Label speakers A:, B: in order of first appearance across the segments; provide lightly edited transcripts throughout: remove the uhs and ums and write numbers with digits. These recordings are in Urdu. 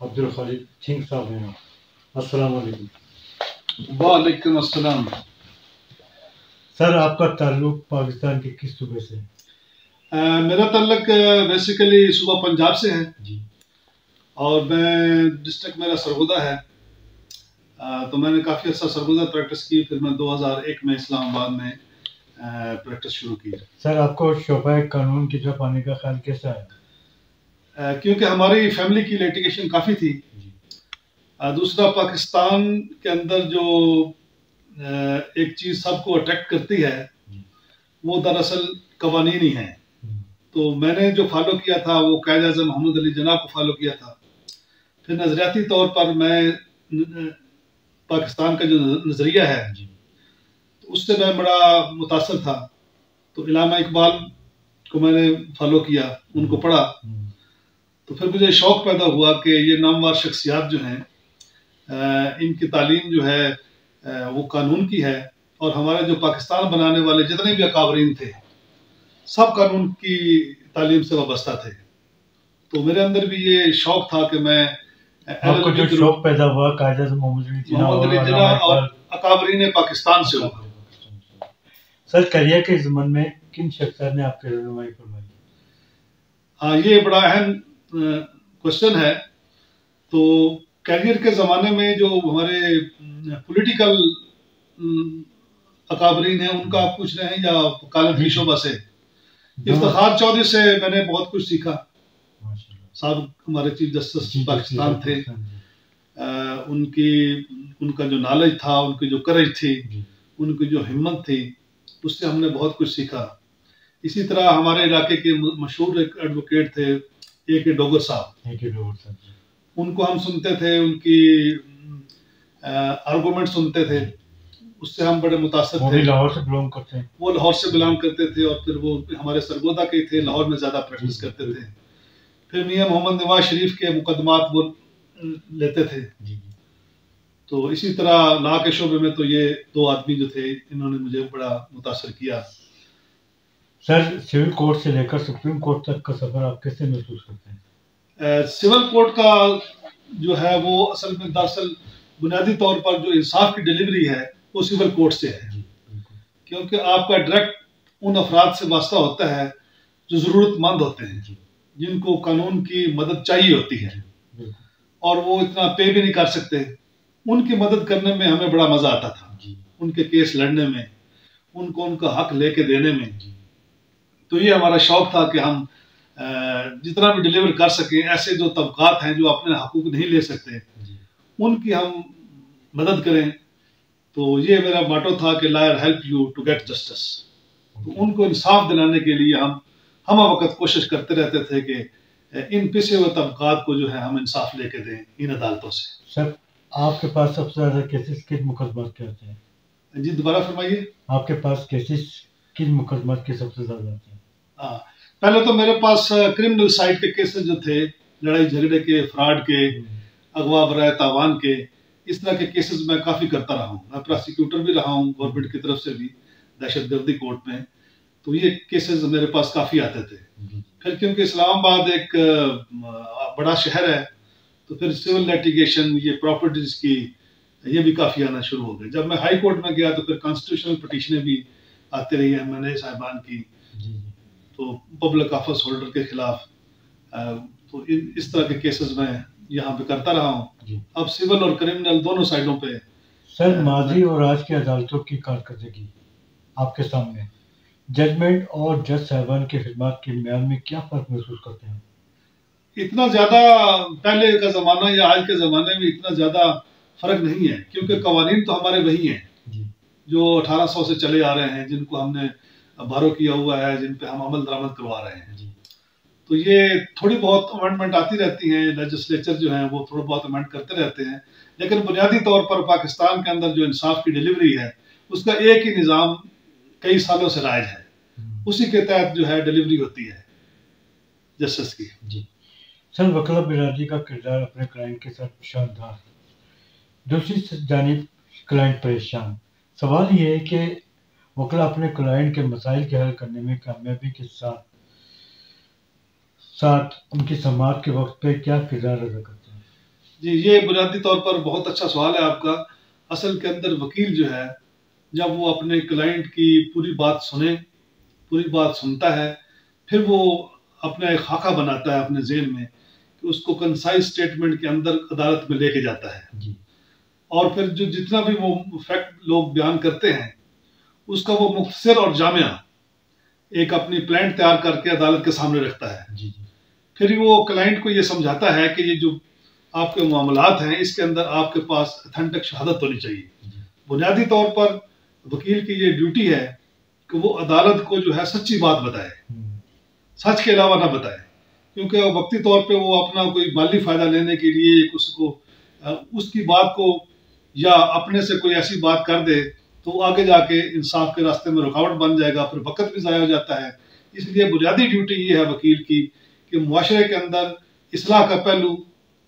A: عبدالخالق تھنگ صاحب ہیں. السلام علیکم.
B: وعلیکم السلام.
A: سر آپ کا تعلق پاکستان کے کس صوبے سے ہے؟
B: میرا تعلق بیسیکلی صوبہ پنجاب سے ہے
A: جی.
B: اور میں ڈسٹرکٹ میرا سرگودا ہے. تو میں نے کافی عرصہ سرگودا پریکٹس کی، پھر میں 2001 میں اسلام آباد میں پریکٹس شروع کی.
A: سر آپ کو شعبہ قانون کی طرف آنے کا خیال کیسا ہے؟
B: کیونکہ ہماری فیملی کی لیٹیگیشن کافی تھی. دوسرا پاکستان کے اندر جو ایک چیز سب کو اٹریکٹ کرتی ہے وہ دراصل قوانین ہی ہیں. تو میں نے جو فالو کیا تھا وہ قائد اعظم محمد علی جناح کو فالو کیا تھا. پھر نظریاتی طور پر میں پاکستان کا جو نظریہ ہے اس سے میں بڑا متاثر تھا. تو علامہ اقبال کو میں نے فالو کیا، ان کو پڑھا. تو پھر مجھے شوق پیدا ہوا کہ یہ نامور شخصیات جو ہیں ان کی تعلیم جو ہے وہ قانون کی ہے، اور ہمارے جو پاکستان بنانے والے جتنے بھی اکابرین تھے سب قانون کی تعلیم سے وابستہ تھے. تو میرے اندر بھی یہ شوق تھا کہ میں
A: آپ کو جو شوق پیدا ہوا قائد اعظم محمد
B: علی جناح اور اکابرین پاکستان سے ہوا.
A: سر کیریئر کے ضمن میں کن شخصیات نے آپ کی رہنمائی فرمائی؟
B: ہاں، یہ بڑا اہم کوشچن ہے. تو کیریئر کے زمانے میں جو ہمارے پولیٹیکل اکابرین ہیں ان کا آپ پوچھ رہے ہیں یا کالمی شعبہ سے؟ افتخار چودھری سے میں نے بہت کچھ سیکھا. صاحب ہمارے چیف جسٹس پاکستان تھے. ان کا جو نالج تھا، ان کی جو کریج تھی، ان کی جو ہمت تھی، اس سے ہم نے بہت کچھ سیکھا. اسی طرح ہمارے علاقے کے مشہور ایک ایڈوکیٹ تھے اے کے ڈوگر صاحب. ان کو ہم سنتے تھے، ان کی آرگومنٹ سنتے تھے، اس سے ہم بڑے متاثر تھے.
A: لاہور سے بلانگ کرتے ہیں.
B: وہ لاہور سے بلانگ کرتے تھے اور پھر وہ ہمارے سرگودا کے تھے، لاہور میں زیادہ پریکٹس کرتے تھے. پھر میاں محمد نواز شریف کے مقدمات وہ لیتے تھے. تو اسی طرح لا کے شعبے میں تو یہ دو آدمی جو تھے انہوں نے مجھے بڑا متاثر کیا.
A: سر سول کورٹ سے لے کر سپریم کورٹ تک کا سفر آپ کیسے محسوس کرتے ہیں؟
B: سول کورٹ کا جو ہے وہ اصل میں دراصل بنیادی طور پر جو انصاف کی ڈیلیوری ہے وہ سول کورٹ سے ہے. کیونکہ آپ کا ڈائریکٹ ان افراد سے واسطہ ہوتا ہے جو ضرورت مند ہوتے ہیں، جن کو قانون کی مدد چاہیے ہوتی ہے اور وہ اتنا پے بھی نہیں کر سکتے. ان کی مدد کرنے میں ہمیں بڑا مزہ آتا تھا، ان کے کیس لڑنے میں، ان کو ان کا حق لے کے دینے میں. تو یہ ہمارا شوق تھا کہ ہم جتنا بھی ڈیلیور کر سکیں. ایسے جو طبقات ہیں جو اپنے حقوق نہیں لے سکتے ان کی ہم مدد کریں. تو یہ میرا ماٹو تھا کہ lawyer help you to get justice. تو ان کو انصاف دلانے کے لیے ہم وقت کوشش کرتے رہتے تھے کہ ان پسے ہوئے طبقات کو جو ہے ہم انصاف لے کے دیں ان عدالتوں سے.
A: سر آپ کے پاس سب سے زیادہ کیسز کس مقدمات کے آتے ہیں؟
B: جی دوبارہ فرمائیے.
A: آپ کے پاس کیسز کس مقدمات کے سب سے زیادہ آتے ہیں؟
B: پہلے تو میرے پاس کرمنل سائڈ کے کیسز جو تھے، لڑائی جھگڑے کے، فراڈ کے، اغوا برائے تاوان کے، اس طرح کے کیسز میں کافی کرتا رہا ہوں. میں پراسیکیوٹر بھی رہا ہوں گورنمنٹ کی طرف سے بھی دہشت گردی کورٹ میں. تو یہ کیسز میرے پاس کافی آتے تھے. پھر کیونکہ اسلام آباد ایک بڑا شہر ہے تو پھر سول لیٹیگیشن، یہ پراپرٹیز کی، یہ بھی کافی آنا شروع ہو گئے. جب میں ہائی کورٹ میں گیا تو پھر کانسٹیٹیوشنل پٹیشنیں بھی آتے رہی ہیں MLA صاحبان کی، تو پبلک آفس ہولڈر کے خلاف. تو اس طرح کے کیسز میں یہاں پہ کرتا رہا ہوں. اب سول اور کرمنل دونوں سائڈوں پہ.
A: سر ماضی اور آج کی عدالتوں کی کارکردگی آپ کے سامنے، ججمنٹ اور جج صاحبان کی خدمات کے معیار میں کیا فرق محسوس کرتے ہیں؟
B: اتنا زیادہ پہلے کا زمانہ یا آج کے زمانے میں اتنا زیادہ فرق نہیں ہے، کیونکہ قوانین تو ہمارے وہی ہیں جو 1800 سے چلے آ رہے ہیں، جن کو ہم نے بارو کیا ہوا ہے، جن پہ ہم عمل درآمد کروا رہے ہیں. تو یہ تھوڑی بہت امینڈمنٹ آتی رہتی ہیں، لیجسلیچر جو ہیں وہ تھوڑا بہت امینڈ کرتے رہتے ہیں، لیکن بنیادی طور پر پاکستان کے اندر جو انصاف کی ڈیلیوری ہے اس کا ایک ہی نظام کئی سالوں سے رائج ہے. اسی کے تحت جو ہے ڈیلیوری ہوتی ہے جسٹس کی.
A: سر وکلا برادری کا کردار اپنے کلائنٹ کے ساتھ شاندار، دوسری جانب کلائنٹ پریشان. سوال یہ ہے کہ وکلا اپنے کلائنٹ کے مسائل کے حل کرنے میں کامیابی کے ساتھ ان کی سماعت کے وقت پہ کیا کردار ادا کرتے ہیں؟
B: جی یہ بنیادی طور پر بہت اچھا سوال ہے آپ کا. اصل کے اندر وکیل جو ہے جب وہ اپنے کلائنٹ کی پوری بات سنتا ہے پھر وہ اپنا ایک خاکہ بناتا ہے اپنے ذہن میں کہ اس کو کنسائز اسٹیٹمنٹ کے اندر عدالت میں لے کے جاتا ہے. اور پھر جو جتنا بھی وہ فیکٹ لوگ بیان کرتے ہیں اس کا وہ مختصر اور جامع ایک اپنی پلان تیار کر کے عدالت کے سامنے رکھتا ہے. پھر وہ کلائنٹ کو یہ سمجھاتا ہے کہ یہ جو آپ کے معاملات ہیں اس کے اندر آپ کے پاس اتھینٹک شہادت ہونی چاہیے. بنیادی طور پر وکیل کی یہ ڈیوٹی ہے کہ وہ عدالت کو جو ہے سچی بات بتائے، سچ کے علاوہ نہ بتائے، کیونکہ وقتی طور پہ وہ اپنا کوئی مالی فائدہ لینے کے لیے اس کی بات کو یا اپنے سے کوئی ایسی بات کر دے تو وہ آگے جا کے انصاف کے راستے میں رکاوٹ بن جائے گا، پھر وقت بھی ضائع ہو جاتا ہے. اس لیے بنیادی ڈیوٹی یہ ہے وکیل کی کہ معاشرے کے اندر اصلاح کا پہلو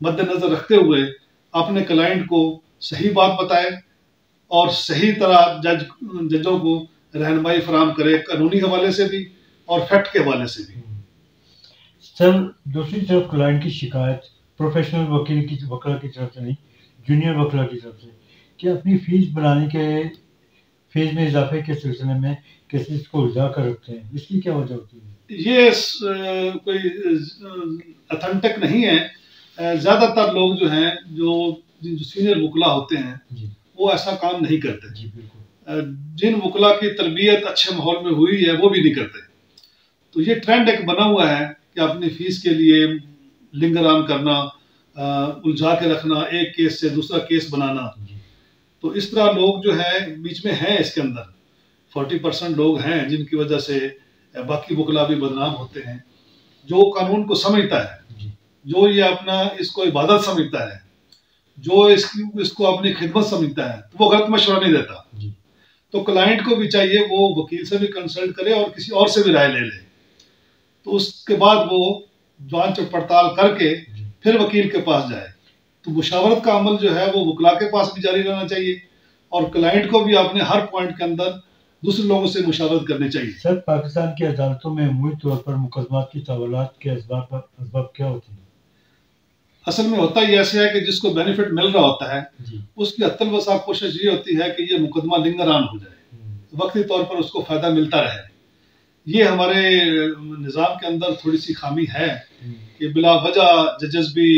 B: مد نظر رکھتے ہوئے اپنے کلائنٹ کو صحیح بات بتائے اور صحیح طرح ججوں کو رہنمائی فراہم کرے، قانونی حوالے سے بھی اور فیکٹ کے حوالے سے بھی.
A: سر دوسری طرف کلائنٹ کی شکایت پروفیشنل وکلا کی طرف سے نہیں، جونیئر وکلا کی طرف سے کہ اپنی فیس میں اضافے کے سلسلے میں کیسز کو الجھا کر رکھتے ہیں، اس کی کیا وجہ ہوتی ہے؟
B: یہ کوئی اتھینٹک نہیں ہے. زیادہ تر لوگ جو ہیں جو سینئر وکلا ہوتے ہیں وہ ایسا کام نہیں کرتے.
A: جی بالکل.
B: جن وکلا کی تربیت اچھے ماحول میں ہوئی ہے وہ بھی نہیں کرتے. تو یہ ٹرینڈ ایک بنا ہوا ہے کہ اپنی فیس کے لیے لنگر آن کرنا، الجھا کے رکھنا، ایک کیس سے دوسرا کیس بنانا. تو اس طرح لوگ جو ہیں بیچ میں ہیں، اس کے اندر 40% لوگ ہیں جن کی وجہ سے باقی وکلا بھی بدنام ہوتے ہیں. جو قانون کو سمجھتا ہے، جو یہ اپنا اس کو عبادت سمجھتا ہے، جو اس کو اپنی خدمت سمجھتا ہے، تو وہ غلط مشورہ نہیں دیتا. تو کلائنٹ کو بھی چاہیے وہ وکیل سے بھی کنسلٹ کرے اور کسی اور سے بھی رائے لے لے. تو اس کے بعد وہ جانچ پڑتال کر کے پھر وکیل کے پاس جائے. تو مشاورت کا عمل جو ہے وہ وکلا کے پاس بھی جاری رہنا چاہیے اور کلائنٹ کو بھی اپنے ہر پوائنٹ کے اندر دوسرے لوگوں سے مشاورت کرنی چاہیے.
A: سر پاکستان کی عدالتوں میں عمومی طور پر مقدمات کی تحولات کے اسباب کیا ہوتے ہیں؟
B: اصل میں ہوتا یہ ایسے ہے کہ جس کو بینیفٹ مل رہا ہوتا ہے اس کی حتل وسا کوشش یہ ہوتی ہے کہ یہ مقدمہ لنگر آن ہو جائے، وقتی طور پر اس کو فائدہ ملتا رہے. یہ ہمارے نظام کے اندر تھوڑی سی خامی ہے کہ بلا وجہ ججز بھی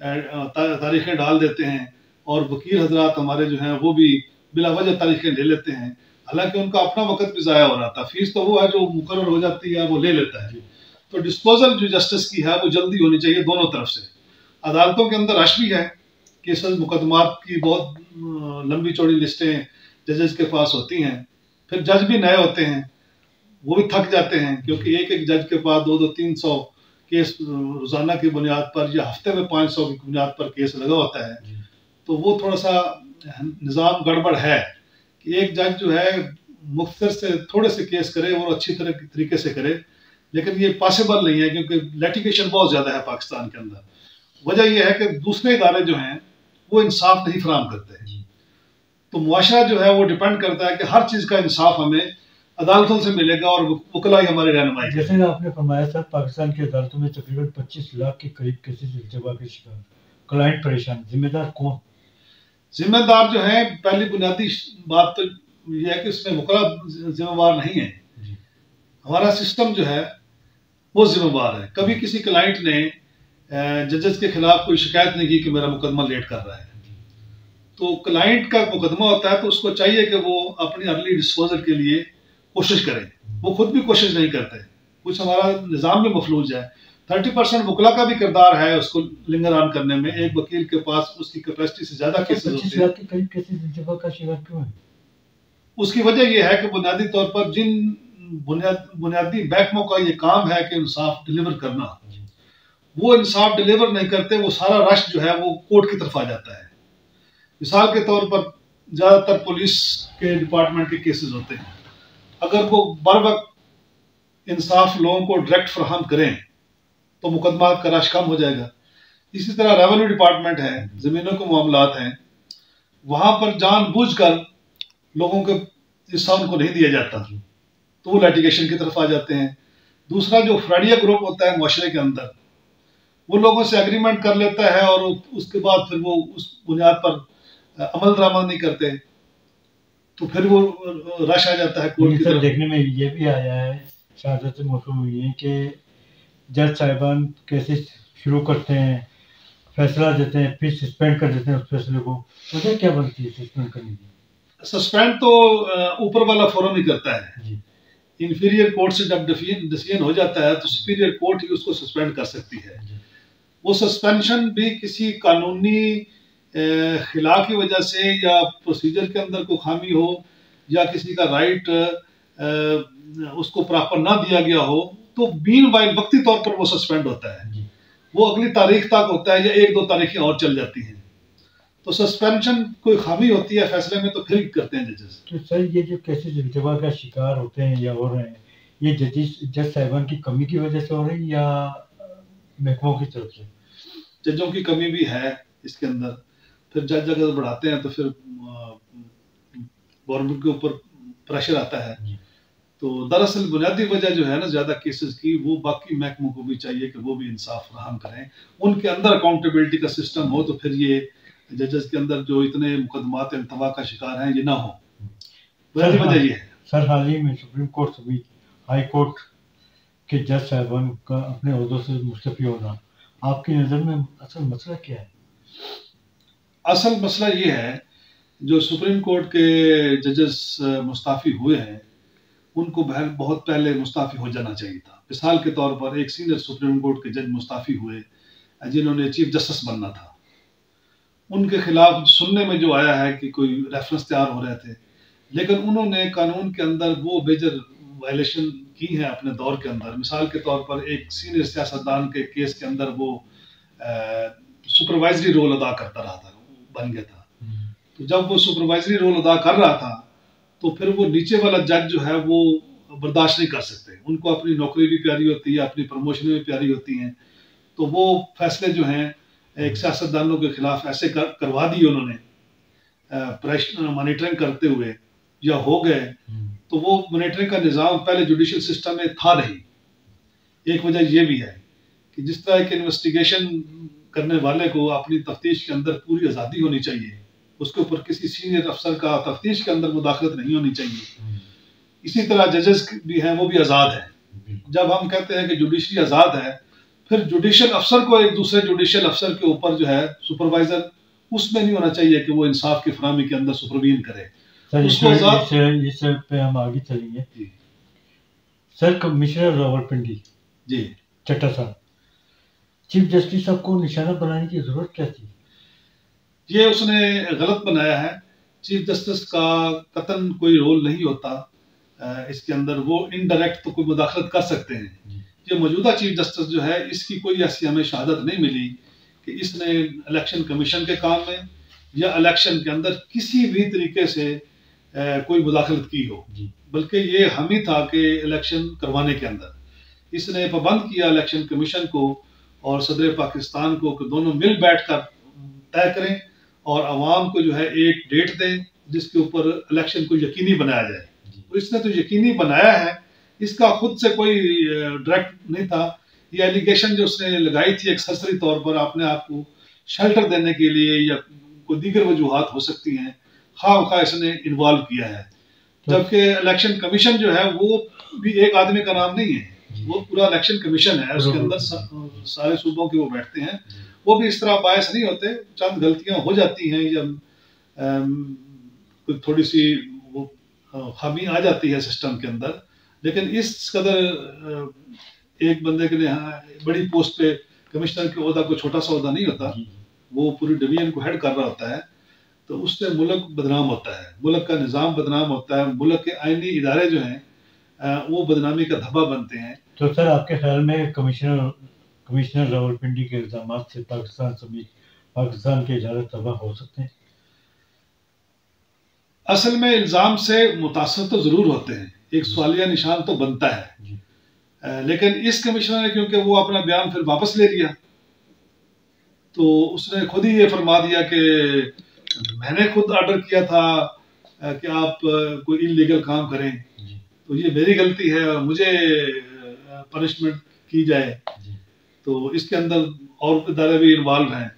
B: تاریخیں ڈال دیتے ہیں اور وکیل حضرات ہمارے جو ہیں وہ بھی بلا وجہ تاریخیں لے لیتے ہیں، حالانکہ ان کا اپنا وقت بھی ضائع ہو رہا تھا. فیس تو وہ ہے جو مقرر ہو جاتی ہے وہ لے لیتا ہے. تو ڈسپوزل جو جسٹس کی ہے وہ جلدی ہونی چاہیے دونوں طرف سے. عدالتوں کے اندر رش بھی ہے، کیسز مقدمات کی بہت لمبی چوڑی لسٹیں ججز کے پاس ہوتی ہیں. پھر جج بھی نئے ہوتے ہیں، وہ بھی تھک جاتے ہیں کیونکہ ایک جج کے پاس 200-300 کیس روزانہ کی بنیاد پر یا ہفتے میں 500 کی بنیاد پر کیس لگا ہوتا ہے. تو وہ تھوڑا سا نظام گڑبڑ ہے کہ ایک جج جو ہے مختصر سے تھوڑے سے کیس کرے اور اچھی طریقے سے کرے، لیکن یہ پاسبل نہیں ہے کیونکہ لیٹیگیشن بہت زیادہ ہے پاکستان کے اندر. وجہ یہ ہے کہ دوسرے ادارے جو ہیں وہ انصاف نہیں فراہم کرتے. تو معاشرہ جو ہے وہ ڈیپینڈ کرتا ہے کہ ہر چیز کا انصاف ہمیں عدالتوں سے ملے گا اور وکلا ہی ہمارے رہنمائی.
A: جیسے آپ نے فرمایا سر پاکستان کی عدالتوں میں تقریباً 25 لاکھ کے قریب کیسز التوا کے شکار، کلائنٹ پریشان، ذمہ دار کون؟
B: ذمہ دار جو ہیں پہلی بنیادی بات تو یہ ہے کہ اس میں وکلا ذمہ دار نہیں ہے. ہمارا سسٹم جو ہے وہ ذمہ دار ہے. کبھی کسی کلائنٹ نے ججز کے خلاف کوئی شکایت نہیں کی کہ میرا مقدمہ لیٹ کر رہا ہے. تو کلائنٹ کا مقدمہ ہوتا ہے تو اس کو چاہیے کہ وہ اپنی ارلی ڈسپوزل کے لیے کوشش کریں. وہ خود بھی کوشش نہیں کرتے، کچھ ہمارا نظام بھی مفلوج ہے. 30% وکلا کا بھی کردار ہے اس کو لنگر آن کرنے میں. ایک وکیل کے پاس اس کی کیپیسٹی سے زیادہ کیسز ہوتے ہیں.
A: 25 لاکھ کے قریب کیسز التوا کا شکار کیوں ہے؟
B: اس کی وجہ یہ ہے کہ بنیادی طور پر جن بنیادی محکموں کا یہ کام ہے کہ انصاف ڈلیور کرنا، وہ انصاف ڈلیور نہیں کرتے. وہ سارا رش جو ہے وہ کورٹ کی طرف آ جاتا ہے. مثال کے طور پر زیادہ تر پولیس کے ڈپارٹمنٹ کے کیسز ہوتے ہیں، اگر وہ بر وقت انصاف لوگوں کو ڈائریکٹ فراہم کریں تو مقدمات کا رش کم ہو جائے گا. اسی طرح ریونیو ڈپارٹمنٹ ہے، زمینوں کے معاملات ہیں، وہاں پر جان بوجھ کر لوگوں کے حصہ ان کو نہیں دیا جاتا تو وہ لیٹیگیشن کی طرف آ جاتے ہیں. دوسرا جو فراڈیا گروپ ہوتا ہے معاشرے کے اندر، وہ لوگوں سے اگریمنٹ کر لیتا ہے اور اس کے بعد پھر وہ اس بنیاد پر عمل درآمد نہیں کرتے تو پھر وہ رش آ جاتا ہے کورٹ کی طرف۔
A: دیکھنے میں یہ بھی آیا ہے، شہادت موصول ہوئی ہے کہ جج صاحبان کیسز شروع کرتے ہیں، فیصلہ دیتے ہیں، پھر سسپینڈ کر دیتے ہیں اس فیصلے کو، وجہ کیا بنتی ہے سسپینڈ کرنے کی؟
B: سسپینڈ تو اوپر والا فوراً ہی کرتا ہے
A: جی،
B: انفیریئر کورٹ سے جب ڈیسیژن ہو جاتا ہے تو سپیریئر کورٹ ہی اس کو سسپینڈ کر سکتی ہے۔ وہ سسپینشن بھی کسی قانونی خلا کی وجہ سے یا پروسیجر کے اندر کوئی خامی ہو یا کسی کا رائٹ اس کو پراپر نہ دیا گیا ہو تو مین وائل وقتی طور پر وہ سسپینڈ ہوتا ہے، وہ اگلی تاریخ تک ہوتا ہے یا 1-2 تاریخیں اور چل جاتی ہیں۔ تو سسپینشن کوئی خامی ہوتی ہے فیصلے میں تو پھر کرتے ہیں ججز۔
A: تو سر یہ جو کیسز التوا کا شکار ہوتے ہیں یا ہو رہے ہیں، یہ جج صاحبان کی کمی کی وجہ سے ہو رہی ہے یا محکموں کی طرف سے؟
B: ججوں کی کمی بھی ہے اس کے اندر، پھر جج اگر بڑھاتے ہیں تو پھر گورنمنٹ کے اوپر پریشر آتا ہے۔ تو دراصل بنیادی وجہ جو ہے نا زیادہ کیسز کی، وہ باقی محکموں کو بھی چاہیے کہ وہ بھی انصاف فراہم کریں، ان کے اندر اکاؤنٹیبلٹی کا سسٹم ہو تو پھر یہ ججز کے اندر جو اتنے مقدمات التوا کا شکار ہیں یہ نہ ہو۔ بنیادی وجہ یہ ہے۔
A: سر حال ہی میں سپریم کورٹ سمیت ہائی کورٹ کے جج صاحبان کا اپنے عہدوں سے مستعفی ہونا آپ کی نظر میں اصل مسئلہ کیا ہے؟
B: اصل مسئلہ یہ ہے جو سپریم کورٹ کے ججز مستعفی ہوئے ہیں ان کو بہت پہلے مستعفی ہو جانا چاہیے تھا۔ مثال کے طور پر ایک سینئر سپریم کورٹ کے جج مستعفی ہوئے جنہوں نے چیف جسٹس بننا تھا، ان کے خلاف سننے میں جو آیا ہے کہ کوئی ریفرنس تیار ہو رہے تھے، لیکن انہوں نے قانون کے اندر وہ میجر وائلیشن کی ہیں اپنے دور کے اندر۔ مثال کے طور پر ایک سینئر سیاستدان کے کیس کے اندر وہ سپروائزری رول ادا کرتا رہا تھا، بن گیا تھا۔ تو جب وہ سپروائزری رول ادا کر رہا تھا تو پھر وہ نیچے والا جج جو ہے وہ برداشت نہیں کر سکتے، ان کو اپنی نوکری بھی پیاری ہوتی ہے، اپنی پروموشن بھی پیاری ہوتی ہیں، تو وہ فیصلے جو ہیں ایک سیاستدانوں کے خلاف ایسے کروا دی انہوں نے مانیٹرنگ کرتے ہوئے یا ہو گئے، تو وہ مانیٹرنگ کا نظام پہلے جوڈیشل سسٹم میں تھا نہیں۔ ایک وجہ یہ بھی ہے کہ جس طرح ایک انویسٹیگیشن کرنے والے کو اپنی تفتیش کے اندر پوری آزادی ہونی چاہیے، اس کے اوپر کسی سینئر افسر کا تفتیش کے اندر مداخلت نہیں ہونی چاہیے، اسی طرح ججز بھی ہیں وہ بھی آزاد ہیں۔ جب ہم کہتے ہیں کہ جوڈیشری آزاد ہے، پھر جوڈیشل افسر کو ایک دوسرے جوڈیشل افسر کے اوپر جو ہے سپروائزر اس میں نہیں ہونا چاہیے کہ وہ انصاف کی فراہمی کے اندر سپروین کرے۔
A: اس پہ ہم آگے چلیں گے۔ سر کمشنر راولپنڈی
B: جی
A: چٹا صاحب، چیف جسٹس صاحب کو نشانہ بنانے کی ضرورت کیا تھی؟
B: یہ اس نے غلط بنایا ہے۔ چیف جسٹس کا قطعاً کوئی رول نہیں ہوتا اس کے اندر، وہ انڈائریکٹ تو کوئی مداخلت کر سکتے ہیں۔ یہ موجودہ چیف جسٹس جو ہے اس کی کوئی ایسی ہمیں شہادت نہیں ملی کہ اس نے الیکشن کمیشن کے کام میں یا الیکشن کے اندر کسی بھی طریقے سے کوئی مداخلت کی ہو، بلکہ یہ ہم ہی تھا کہ الیکشن کروانے کے اندر اس نے پابند کیا الیکشن کمیشن کو اور صدر پاکستان کو کہ دونوں مل بیٹھ کر طے کریں اور عوام کو جو ہے ایک ڈیٹ دیں جس کے اوپر الیکشن کو یقینی بنایا جائے۔ اس نے تو یقینی بنایا ہے، اس کا خود سے کوئی ڈائریکٹ نہیں تھا۔ یہ ایلیگیشن جو اس نے لگائی تھی ایک سرسری طور پر اپنے آپ کو شیلٹر دینے کے لیے یا کوئی دیگر وجوہات ہو سکتی ہیں، خواہ مخواہ اس نے انوالو کیا ہے، جبکہ الیکشن کمیشن جو ہے وہ بھی ایک آدمی کا نام نہیں ہے، وہ پورا الیکشن کمیشن ہے، اس کے اندر سارے صوبوں کے وہ بیٹھتے ہیں، وہ بھی اس طرح باعث نہیں ہوتے، چند غلطیاں ہو جاتی ہیں یا کوئی تھوڑی سی وہ خامی آ جاتی ہے سسٹم کے اندر، لیکن اس قدر ایک بندے کے لیے بڑی پوسٹ پہ کمشنر کے عہدہ کوئی چھوٹا سا عہدہ نہیں ہوتا، وہ پوری ڈویژن کو ہیڈ کر رہا ہوتا ہے، تو اس سے ملک بدنام ہوتا ہے، ملک کا نظام بدنام ہوتا ہے، ملک کے آئینی ادارے جو ہیں وہ بدنامی کا دھبا بنتے ہیں۔
A: تو سر آپ کے خیال میں کمشنر راولپنڈی کے الزامات سے پاکستان سمیت پاکستان کے ادارے تباہ ہو سکتے ہیں؟
B: اصل میں الزام سے متاثر تو ضرور ہوتے ہیں، ایک سوالیہ نشان تو بنتا ہے، لیکن اس کمشنر نے کیونکہ وہ اپنا بیان پھر واپس لے لیا تو اس نے خود ہی یہ فرما دیا کہ میں نے خود آرڈر کیا تھا کہ آپ کوئی انلیگل کام کریں، تو یہ میری غلطی ہے اور مجھے پنشمنٹ کی جائے۔ تو اس کے اندر اور ادارے بھی انوالو ہیں.